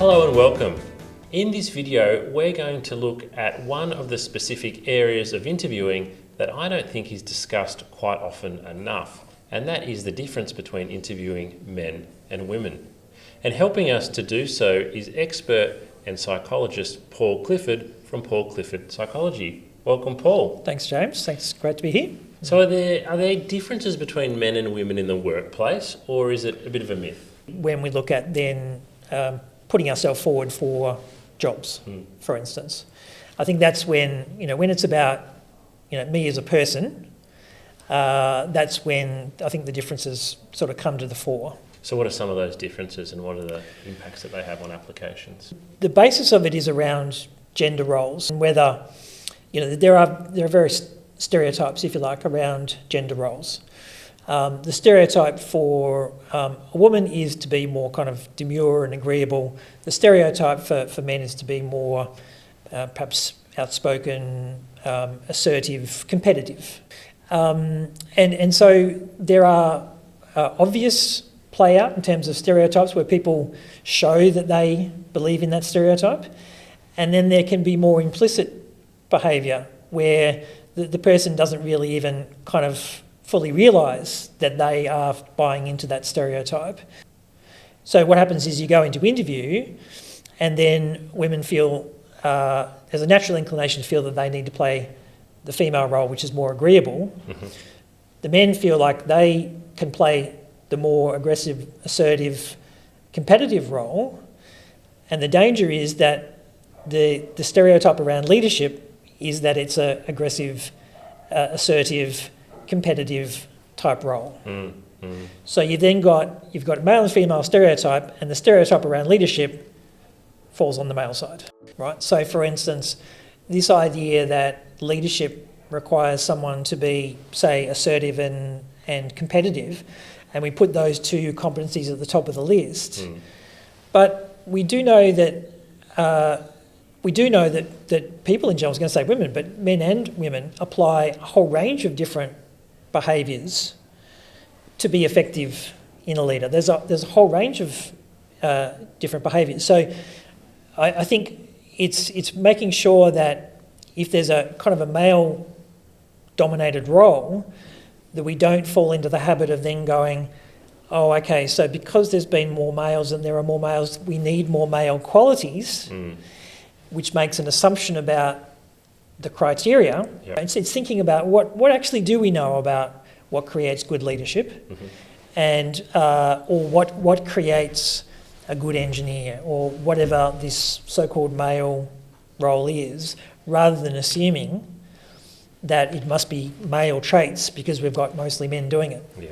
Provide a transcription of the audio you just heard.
Hello and welcome. In this video, we're going to look at one of the specific areas of interviewing that I don't think is discussed quite often enough, and that is the difference between interviewing men and women. And helping us to do so is expert and psychologist Paul Clifford from Paul Clifford Psychology. Welcome, Paul. Thanks, James. Thanks. Great to be here. So are there differences between men and women in the workplace, or is it a bit of a myth? When we look at then putting ourselves forward for jobs, for instance, I think that's when it's about me as a person. That's when I think the differences sort of come to the fore. So what are some of those differences and what are the impacts that they have on applications? The basis of it is around gender roles and whether there are various stereotypes, if you like, around gender roles. The stereotype for a woman is to be more kind of demure and agreeable. The stereotype for men is to be more perhaps outspoken, assertive, competitive. And so there are obvious play out in terms of stereotypes where people show that they believe in that stereotype. And then there can be more implicit behaviour where the person doesn't really even kind of fully realise that they are buying into that stereotype. So what happens is you go into interview and then women feel there's a natural inclination to feel that they need to play the female role, which is more agreeable. Mm-hmm. The men feel like they can play the more aggressive, assertive, competitive role. And the danger is that the stereotype around leadership is that it's an aggressive, assertive, competitive type role. So you've got male and female stereotype, and the stereotype around leadership falls on the male side, right? So for instance, this idea that leadership requires someone to be, say, assertive and competitive, and we put those two competencies at the top of the list. But we do know that that people in general, I was going to say women, but men and women apply a whole range of different behaviours to be effective in a leader. There's a whole range of different behaviours. So I think it's making sure that if there's a kind of a male-dominated role, that we don't fall into the habit of then going, oh, okay, so because there's been more males and there are more males, we need more male qualities, which makes an assumption about the criteria. Yep. It's thinking about what actually do we know about what creates good leadership, and or what creates a good engineer, or whatever this so-called male role is, rather than assuming that it must be male traits because we've got mostly men doing it. Yeah.